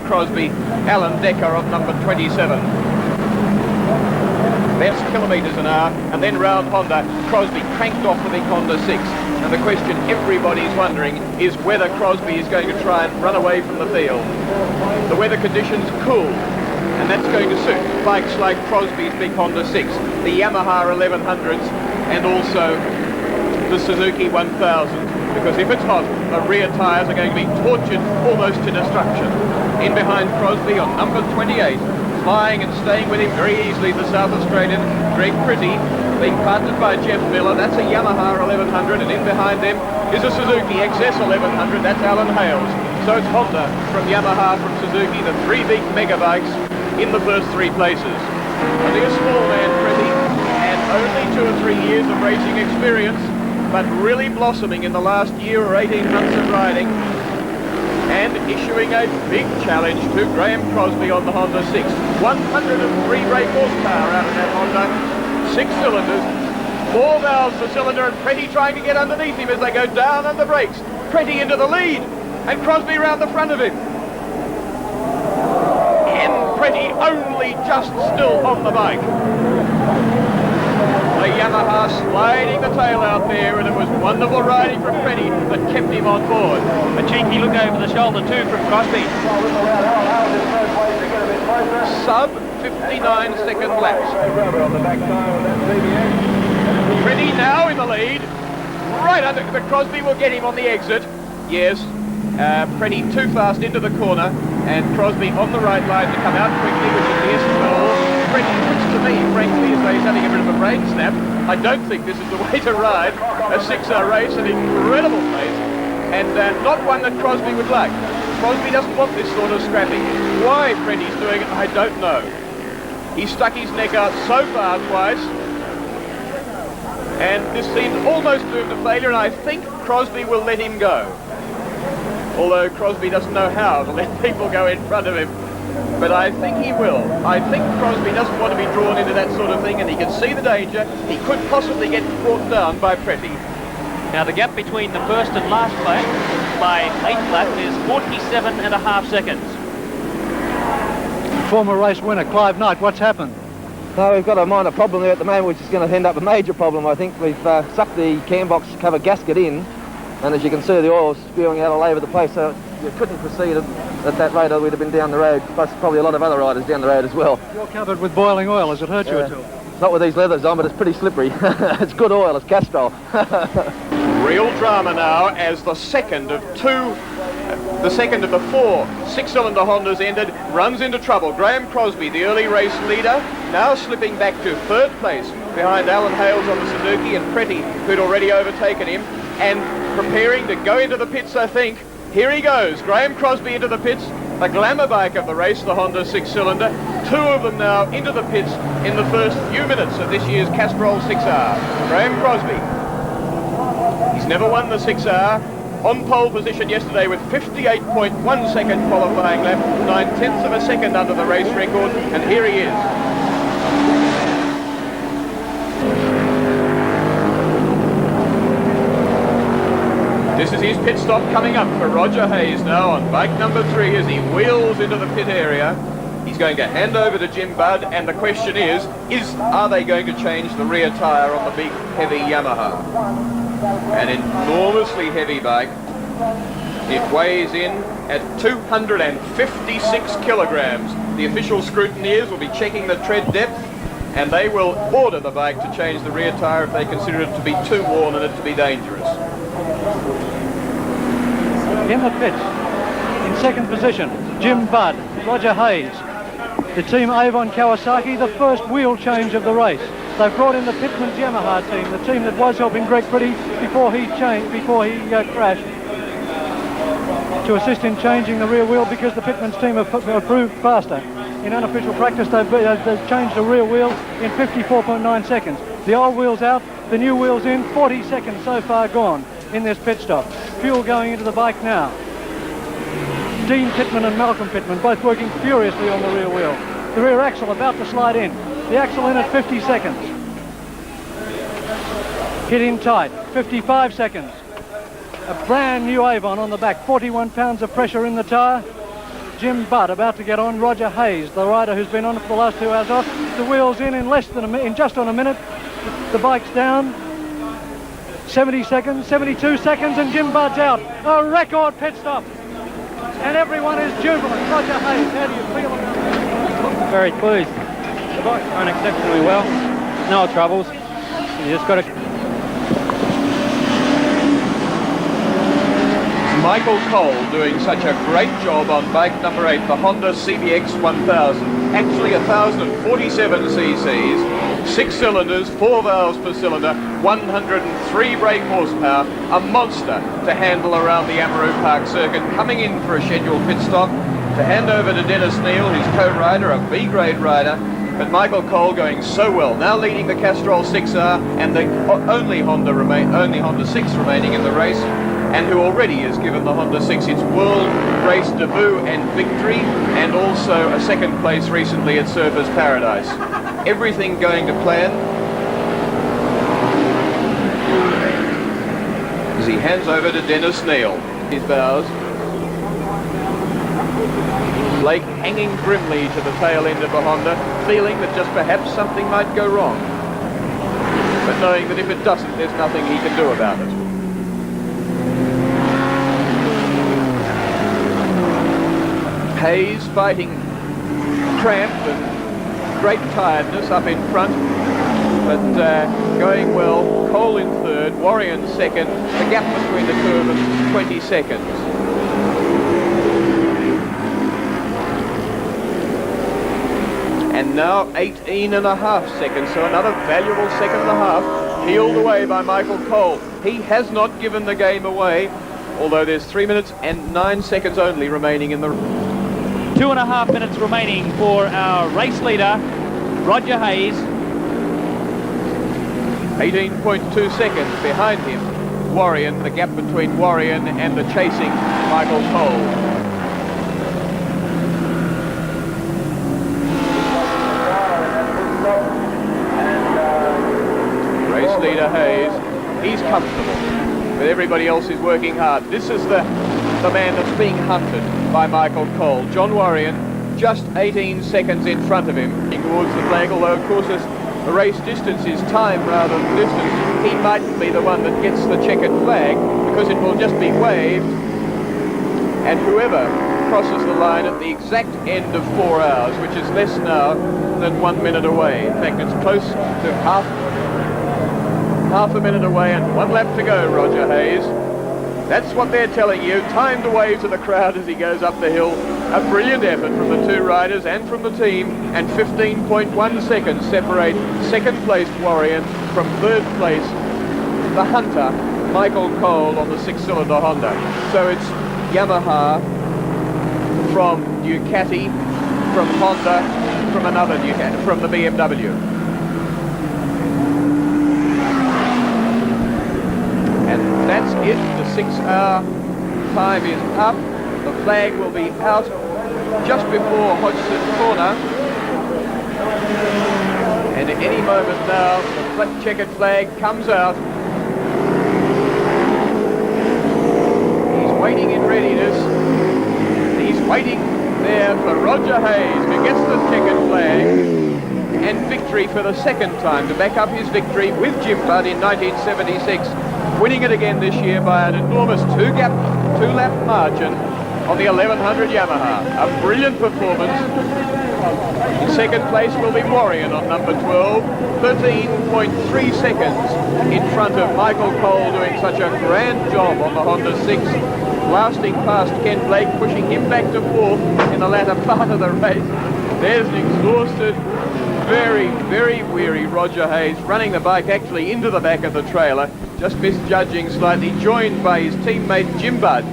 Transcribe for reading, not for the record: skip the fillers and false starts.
Crosby, Alan Decker on number 27. Best kilometres an hour, and then round Honda, Crosby cranked off the big Honda 6. And the question everybody's wondering is whether Crosby is going to try and run away from the field. The weather conditions cool, and that's going to suit bikes like Crosby's big Honda 6, the Yamaha 1100s, and also the Suzuki 1000. Because if it's hot, the rear tyres are going to be tortured almost to destruction. In behind Crosby on number 28, flying and staying with him very easily, the South Australian Greg Pretty, being partnered by Jeff Miller. That's a Yamaha 1100, and in behind them is a Suzuki XS 1100. That's Alan Hales. So it's Honda from Yamaha, from Suzuki, the three big mega bikes in the first three places. Only a small man, Pretty, and only 2 or 3 years of racing experience, but really blossoming in the last year or 18 months of riding, and issuing a big challenge to Graham Crosby on the Honda 6. 103 brake horsepower out of that Honda, 6 cylinders, 4 valves per cylinder, and Pretty trying to get underneath him as they go down on the brakes. Pretty into the lead, and Crosby round the front of him. And Pretty only just still on the bike. The Yamaha sliding the tail out there, and it was wonderful riding from Pretty that kept him on board. A cheeky look over the shoulder too from Crosby. Sub 59 second laps. Pretty now in the lead. Right under, but Crosby will get him on the exit. Yes, Pretty too fast into the corner, and Crosby on the right line to come out quickly, which is the essence of all. Pretty looks to me, frankly, as though he's having a bit of a brain snap. I don't think this is the way to ride a 6-hour race, an incredible pace, and not one that Crosby would like. Crosby doesn't want this sort of scrapping. Why Pretty's doing it, I don't know. He stuck his neck out so far twice, and this seemed almost doomed to failure, and I think Crosby will let him go. Although Crosby doesn't know how to let people go in front of him. But I think he will. I think Crosby doesn't want to be drawn into that sort of thing, and he can see the danger. He could possibly get brought down by Pretty. Now the gap between the first and last lap by 8th lap is 47.5 seconds. Former race winner Clive Knight, what's happened? No, we've got a minor problem there at the moment, which is going to end up a major problem. I think we've sucked the cam box cover gasket in, and as you can see, the oil's spewing out all over the place, so you couldn't proceed at that rate, or we'd have been down the road, plus probably a lot of other riders down the road as well. You're covered with boiling oil. Has it hurt you at all? Not with these leathers on, but it's pretty slippery. It's good oil, it's Castrol. Real drama now as the second of the 4 6-cylinder Hondas ended, runs into trouble. Graham Crosby, the early race leader, now slipping back to 3rd place behind Alan Hales on the Suzuki, and Pretty, who'd already overtaken him, and preparing to go into the pits, I think. Here he goes, Graham Crosby into the pits, the glamour bike of the race, the Honda 6-cylinder. 2 of them now into the pits in the first few minutes of this year's Castrol 6R. Graham Crosby. He's never won the 6R. On pole position yesterday with 58.1 second qualifying lap, 9/10 of a second under the race record, and here he is. This is his pit stop coming up for Roger Hayes now on bike number 3 as he wheels into the pit area. He's going to hand over to Jim Budd, and the question is are they going to change the rear tyre on the big heavy Yamaha? An enormously heavy bike. It weighs in at 256 kilograms. The official scrutineers will be checking the tread depth, and they will order the bike to change the rear tyre if they consider it to be too worn and it to be dangerous. In the pits, in 2nd position, Jim Budd, Roger Hayes. The team Avon Kawasaki, the first wheel change of the race. They've brought in the Pitman's Yamaha team, the team that was helping Greg Pretty before he crashed, to assist in changing the rear wheel because the Pitman's team have proved faster. In unofficial practice, they've changed the rear wheel in 54.9 seconds. The old wheel's out, the new wheel's in, 40 seconds so far gone in this pit stop. Fuel going into the bike now. Dean Pittman and Malcolm Pittman both working furiously on the rear wheel. The rear axle about to slide in. The axle in at 50 seconds. Hit in tight, 55 seconds. A brand new Avon on the back, 41 pounds of pressure in the tyre. Jim Budd about to get on Roger Hayes, the rider who's been on it for the last 2 hours off. The wheels in less than in just on a minute. The bike's down. 70 seconds, 72 seconds, and Jim Budd's out. A record pit stop. And everyone is jubilant. Roger Hayes, how do you feel about it? Very pleased. The bike's going exceptionally well. No troubles. You just got to... Michael Cole doing such a great job on bike number 8, the Honda CBX 1000. Actually 1047 cc's, 6 cylinders, 4 valves per cylinder, 103 brake horsepower, a monster to handle around the Amaru Park circuit, coming in for a scheduled pit stop to hand over to Dennis Neal, his co-rider, a B-grade rider. But Michael Cole going so well, now leading the Castrol 6R and the only Honda 6 remaining in the race, and who already has given the Honda 6 its world race debut and victory, and also a second place recently at Surfers Paradise. Everything going to plan as he hands over to Dennis Neal. His bows. Blake hanging grimly to the tail end of the Honda, feeling that just perhaps something might go wrong, but knowing that if it doesn't, there's nothing he can do about it. Hayes fighting cramp and great tiredness up in front, but going well. Cole in third, Warrior second, the gap between the two of them 20 seconds. And now 18.5 seconds, so another valuable second and a half, peeled away by Michael Cole. He has not given the game away, although there's 3 minutes and 9 seconds only remaining in the... 2.5 minutes remaining for our race leader, Roger Hayes. 18.2 seconds behind him, Warrior, the gap between Warrior and the chasing Michael Cole. Race leader Hayes, he's comfortable, but everybody else is working hard. This is the man that's being hunted by Michael Cole. John Warrior, just 18 seconds in front of him, towards the flag, although of course as the race distance is time rather than distance, he mightn't be the one that gets the checkered flag, because it will just be waved, and whoever crosses the line at the exact end of 4 hours, which is less now than 1 minute away. In fact, it's close to half a minute away and 1 lap to go, Roger Hayes. That's what they're telling you. Time to wave to the crowd as he goes up the hill. A brilliant effort from the two riders and from the team, and 15.1 seconds separate second place Warrior from third place the hunter, Michael Cole, on the 6-cylinder Honda. So it's Yamaha from Ducati, from Honda, from another Ducati, from the BMW. And that's it. The 6-hour time is up. The flag will be out just before Hodgson Corner. And at any moment now, the checkered flag comes out. He's waiting in readiness. He's waiting there for Roger Hayes, who gets the checkered flag and victory for the second time to back up his victory with Jim Budd in 1976. Winning it again this year by an enormous two-lap margin on the 1100 Yamaha. A brilliant performance. In second place will be Warrior on number 12, 13.3 seconds in front of Michael Cole, doing such a grand job on the Honda 6, blasting past Ken Blake, pushing him back to fourth in the latter part of the race. There's an exhausted, very, very weary Roger Hayes, running the bike actually into the back of the trailer, just misjudging slightly, joined by his teammate Jim Budd.